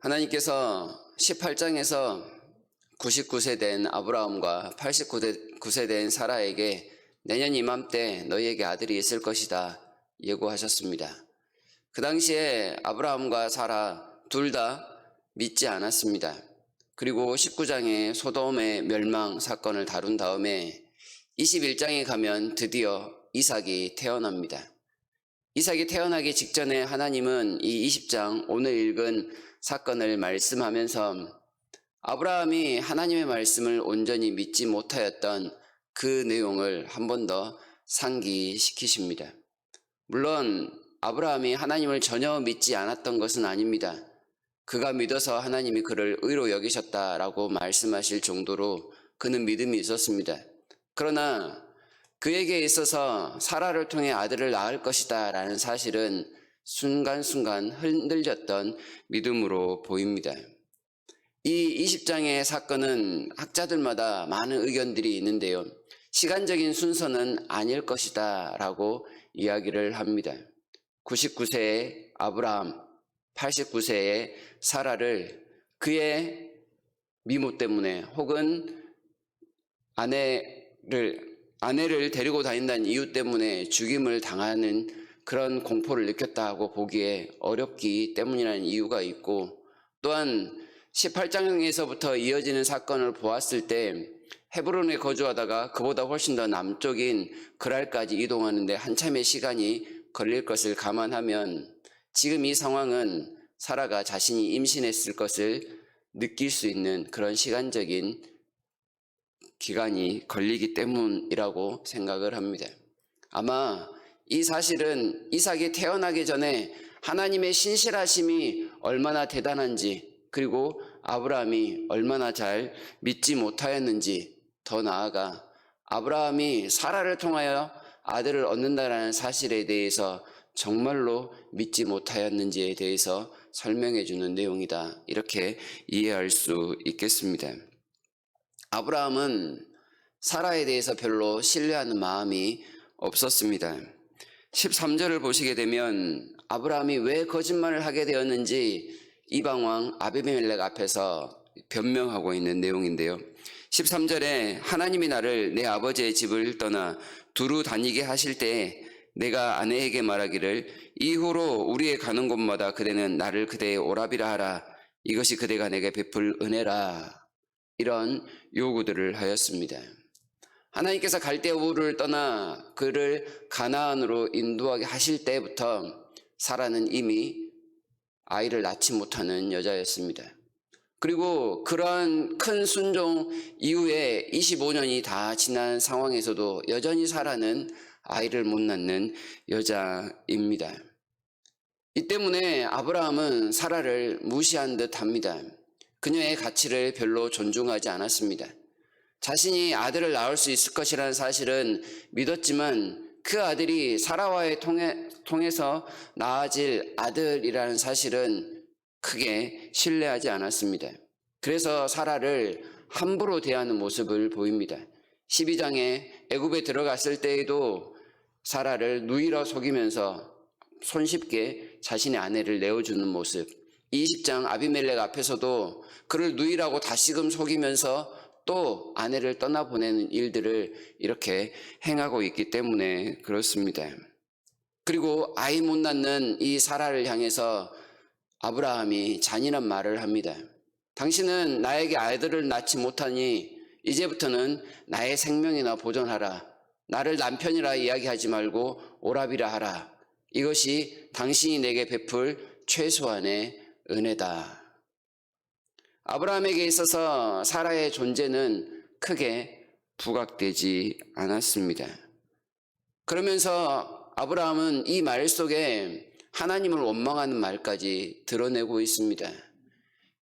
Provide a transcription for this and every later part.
하나님께서 18장에서 99세 된 아브라함과 89세 된 사라에게 내년 이맘때 너희에게 아들이 있을 것이다 예고하셨습니다. 그 당시에 아브라함과 사라 둘 다 믿지 않았습니다. 그리고 19장의 소돔의 멸망 사건을 다룬 다음에 21장에 가면 드디어 이삭이 태어납니다. 이삭이 태어나기 직전에 하나님은 이 20장 오늘 읽은 사건을 말씀하면서 아브라함이 하나님의 말씀을 온전히 믿지 못하였던 그 내용을 한 번 더 상기시키십니다. 물론 아브라함이 하나님을 전혀 믿지 않았던 것은 아닙니다. 그가 믿어서 하나님이 그를 의로 여기셨다라고 말씀하실 정도로 그는 믿음이 있었습니다. 그러나 그에게 있어서 사라를 통해 아들을 낳을 것이다 라는 사실은 순간순간 흔들렸던 믿음으로 보입니다. 이 20장의 사건은 학자들마다 많은 의견들이 있는데요. 시간적인 순서는 아닐 것이다 라고 이야기를 합니다. 99세의 아브라함, 89세의 사라를 그의 미모 때문에 혹은 아내를 데리고 다닌다는 이유 때문에 죽임을 당하는 그런 공포를 느꼈다고 보기에 어렵기 때문이라는 이유가 있고, 또한 18장에서부터 이어지는 사건을 보았을 때 헤브론에 거주하다가 그보다 훨씬 더 남쪽인 그랄까지 이동하는데 한참의 시간이 걸릴 것을 감안하면 지금 이 상황은 사라가 자신이 임신했을 것을 느낄 수 있는 그런 시간적인 기간이 걸리기 때문이라고 생각을 합니다. 아마 이 사실은 이삭이 태어나기 전에 하나님의 신실하심이 얼마나 대단한지, 그리고 아브라함이 얼마나 잘 믿지 못하였는지, 더 나아가 아브라함이 사라를 통하여 아들을 얻는다라는 사실에 대해서 정말로 믿지 못하였는지에 대해서 설명해 주는 내용이다, 이렇게 이해할 수 있겠습니다. 아브라함은 사라에 대해서 별로 신뢰하는 마음이 없었습니다. 13절을 보시게 되면 아브라함이 왜 거짓말을 하게 되었는지 이방왕 아비멜렉 앞에서 변명하고 있는 내용인데요. 13절에 하나님이 나를 내 아버지의 집을 떠나 두루 다니게 하실 때에 내가 아내에게 말하기를 이후로 우리의 가는 곳마다 그대는 나를 그대의 오라비라 하라. 이것이 그대가 내게 베풀 은혜라. 이런 요구들을 하였습니다. 하나님께서 갈대아 우르를 떠나 그를 가나안으로 인도하게 하실 때부터 사라는 이미 아이를 낳지 못하는 여자였습니다. 그리고 그러한 큰 순종 이후에 25년이 다 지난 상황에서도 여전히 사라는 아이를 못 낳는 여자입니다. 이 때문에 아브라함은 사라를 무시한 듯 합니다. 그녀의 가치를 별로 존중하지 않았습니다. 자신이 아들을 낳을 수 있을 것이라는 사실은 믿었지만 그 아들이 사라와의 통해서 낳아질 아들이라는 사실은 크게 신뢰하지 않았습니다. 그래서 사라를 함부로 대하는 모습을 보입니다. 12장에 애굽에 들어갔을 때에도 사라를 누이라 속이면서 손쉽게 자신의 아내를 내어주는 모습, 20장 아비멜렉 앞에서도 그를 누이라고 다시금 속이면서 또 아내를 떠나보내는 일들을 이렇게 행하고 있기 때문에 그렇습니다. 그리고 아이 못 낳는 이 사라를 향해서 아브라함이 잔인한 말을 합니다. 당신은 나에게 아이들을 낳지 못하니 이제부터는 나의 생명이나 보존하라. 나를 남편이라 이야기하지 말고 오라비라 하라. 이것이 당신이 내게 베풀 최소한의 은혜다. 아브라함에게 있어서 사라의 존재는 크게 부각되지 않았습니다. 그러면서 아브라함은 이 말 속에 하나님을 원망하는 말까지 드러내고 있습니다.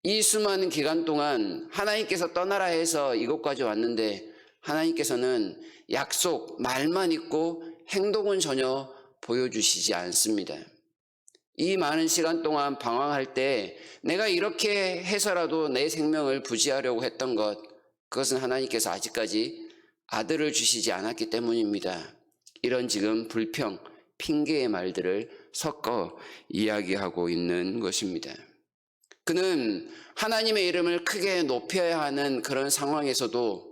이 수많은 기간 동안 하나님께서 떠나라 해서 이곳까지 왔는데 하나님께서는 약속, 말만 있고 행동은 전혀 보여주시지 않습니다. 이 많은 시간 동안 방황할 때 내가 이렇게 해서라도 내 생명을 부지하려고 했던 그것은 하나님께서 아직까지 아들을 주시지 않았기 때문입니다. 이런 지금 불평, 핑계의 말들을 섞어 이야기하고 있는 것입니다. 그는 하나님의 이름을 크게 높여야 하는 그런 상황에서도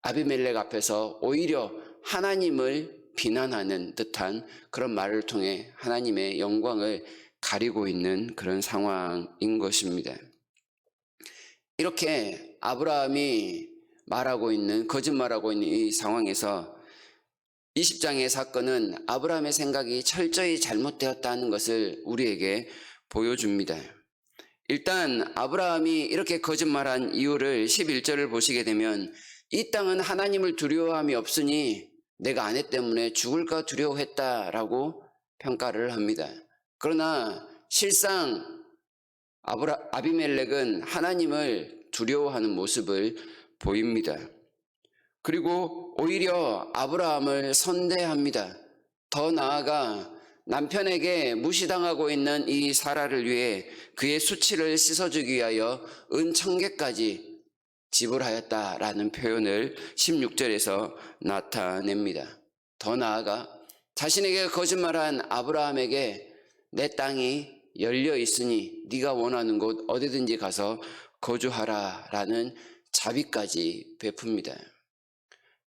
아비멜렉 앞에서 오히려 하나님을 비난하는 듯한 그런 말을 통해 하나님의 영광을 가리고 있는 그런 상황인 것입니다. 이렇게 아브라함이 거짓말하고 있는 이 상황에서 20장의 사건은 아브라함의 생각이 철저히 잘못되었다는 것을 우리에게 보여줍니다. 일단 아브라함이 이렇게 거짓말한 이유를 11절을 보시게 되면 이 땅은 하나님을 두려워함이 없으니 내가 아내 때문에 죽을까 두려워했다라고 평가를 합니다. 그러나 실상 아비멜렉은 하나님을 두려워하는 모습을 보입니다. 그리고 오히려 아브라함을 선대합니다. 더 나아가 남편에게 무시당하고 있는 이 사라를 위해 그의 수치를 씻어주기 위하여 은 1000개까지 지불하였다라는 표현을 16절에서 나타냅니다. 더 나아가 자신에게 거짓말한 아브라함에게 내 땅이 열려 있으니 네가 원하는 곳 어디든지 가서 거주하라라는 자비까지 베풉니다.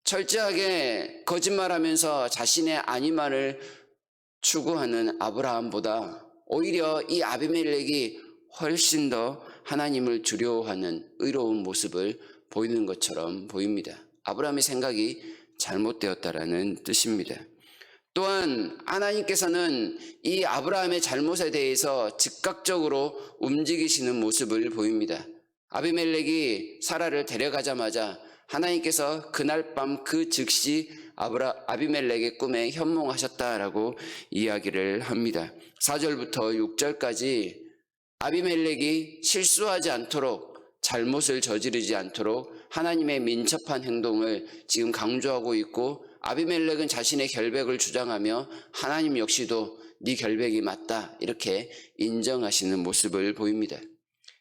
철저하게 거짓말하면서 자신의 안위만을 추구하는 아브라함보다 오히려 이 아비멜렉이 훨씬 더 하나님을 두려워하는 의로운 모습을 보이는 것처럼 보입니다. 아브라함의 생각이 잘못되었다라는 뜻입니다. 또한 하나님께서는 이 아브라함의 잘못에 대해서 즉각적으로 움직이시는 모습을 보입니다. 아비멜렉이 사라를 데려가자마자 하나님께서 그날 밤 그 즉시 아비멜렉의 꿈에 현몽하셨다라고 이야기를 합니다. 4절부터 6절까지 아비멜렉이 실수하지 않도록, 잘못을 저지르지 않도록 하나님의 민첩한 행동을 지금 강조하고 있고, 아비멜렉은 자신의 결백을 주장하며 하나님 역시도 네 결백이 맞다 이렇게 인정하시는 모습을 보입니다.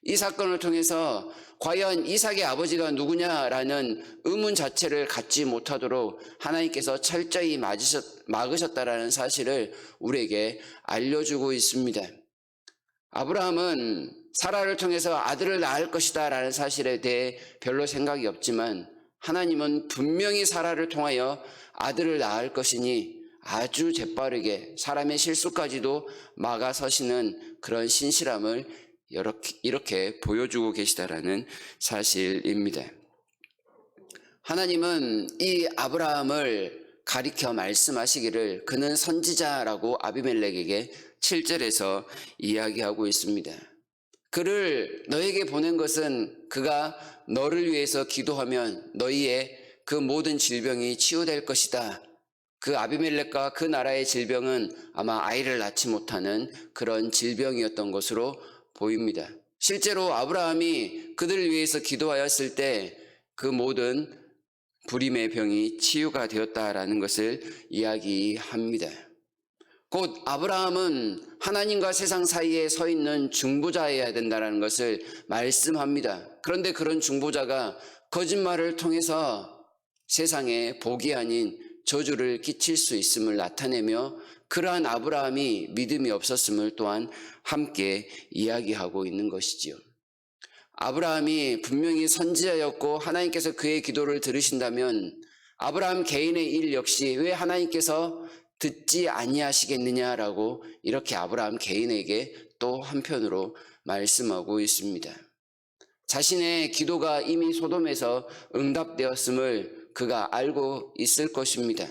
이 사건을 통해서 과연 이삭의 아버지가 누구냐라는 의문 자체를 갖지 못하도록 하나님께서 철저히 막으셨다라는 사실을 우리에게 알려주고 있습니다. 아브라함은 사라를 통해서 아들을 낳을 것이다 라는 사실에 대해 별로 생각이 없지만 하나님은 분명히 사라를 통하여 아들을 낳을 것이니 아주 재빠르게 사람의 실수까지도 막아서시는 그런 신실함을 이렇게 보여주고 계시다라는 사실입니다. 하나님은 이 아브라함을 가리켜 말씀하시기를 그는 선지자라고 아비멜렉에게 7절에서 이야기하고 있습니다. 그를 너에게 보낸 것은 그가 너를 위해서 기도하면 너희의 그 모든 질병이 치유될 것이다. 그 아비멜렉과 그 나라의 질병은 아마 아이를 낳지 못하는 그런 질병이었던 것으로 보입니다. 실제로 아브라함이 그들을 위해서 기도하였을 때 그 모든 불임의 병이 치유가 되었다라는 것을 이야기합니다. 곧 아브라함은 하나님과 세상 사이에 서 있는 중보자여야 된다는 것을 말씀합니다. 그런데 그런 중보자가 거짓말을 통해서 세상에 복이 아닌 저주를 끼칠 수 있음을 나타내며 그러한 아브라함이 믿음이 없었음을 또한 함께 이야기하고 있는 것이지요. 아브라함이 분명히 선지자였고 하나님께서 그의 기도를 들으신다면 아브라함 개인의 일 역시 왜 하나님께서 듣지 아니하시겠느냐라고 이렇게 아브라함 개인에게 또 한편으로 말씀하고 있습니다. 자신의 기도가 이미 소돔에서 응답되었음을 그가 알고 있을 것입니다.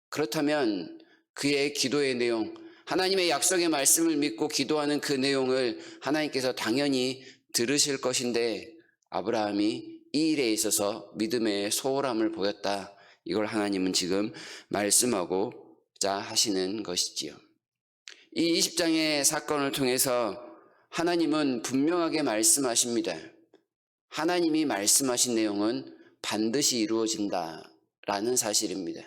그렇다면 그의 기도의 내용, 하나님의 약속의 말씀을 믿고 기도하는 그 내용을 하나님께서 당연히 들으실 것인데 아브라함이 이 일에 있어서 믿음의 소홀함을 보였다. 이걸 하나님은 지금 말씀하고자 하시는 것이지요. 이 20장의 사건을 통해서 하나님은 분명하게 말씀하십니다. 하나님이 말씀하신 내용은 반드시 이루어진다라는 사실입니다.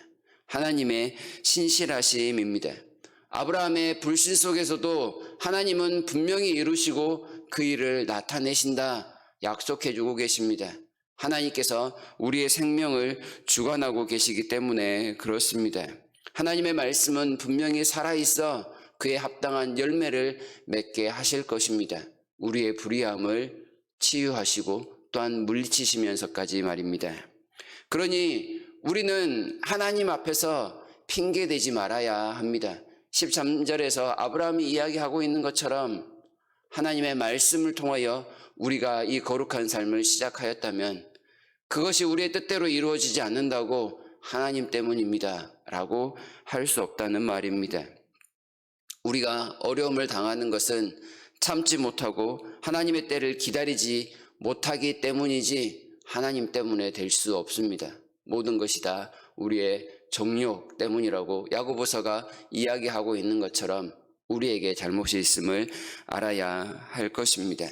하나님의 신실하심입니다. 아브라함의 불신 속에서도 하나님은 분명히 이루시고 그 일을 나타내신다 약속해주고 계십니다. 하나님께서 우리의 생명을 주관하고 계시기 때문에 그렇습니다. 하나님의 말씀은 분명히 살아있어 그에 합당한 열매를 맺게 하실 것입니다. 우리의 불의함을 치유하시고 또한 물리치시면서까지 말입니다. 그러니 우리는 하나님 앞에서 핑계대지 말아야 합니다. 13절에서 아브라함이 이야기하고 있는 것처럼 하나님의 말씀을 통하여 우리가 이 거룩한 삶을 시작하였다면 그것이 우리의 뜻대로 이루어지지 않는다고 하나님 때문입니다 라고 할 수 없다는 말입니다. 우리가 어려움을 당하는 것은 참지 못하고 하나님의 때를 기다리지 못하기 때문이지 하나님 때문에 될 수 없습니다. 모든 것이 다 우리의 정욕 때문이라고 야고보서가 이야기하고 있는 것처럼 우리에게 잘못이 있음을 알아야 할 것입니다.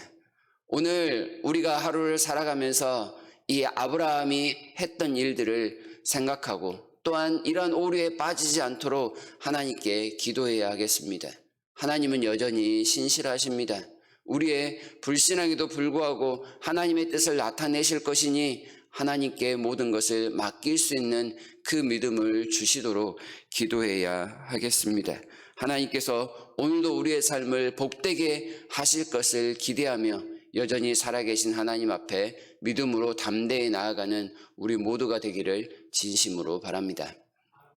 오늘 우리가 하루를 살아가면서 이 아브라함이 했던 일들을 생각하고 또한 이러한 오류에 빠지지 않도록 하나님께 기도해야 하겠습니다. 하나님은 여전히 신실하십니다. 우리의 불신앙에도 불구하고 하나님의 뜻을 나타내실 것이니 하나님께 모든 것을 맡길 수 있는 그 믿음을 주시도록 기도해야 하겠습니다. 하나님께서 오늘도 우리의 삶을 복되게 하실 것을 기대하며 여전히 살아계신 하나님 앞에 믿음으로 담대히 나아가는 우리 모두가 되기를 진심으로 바랍니다.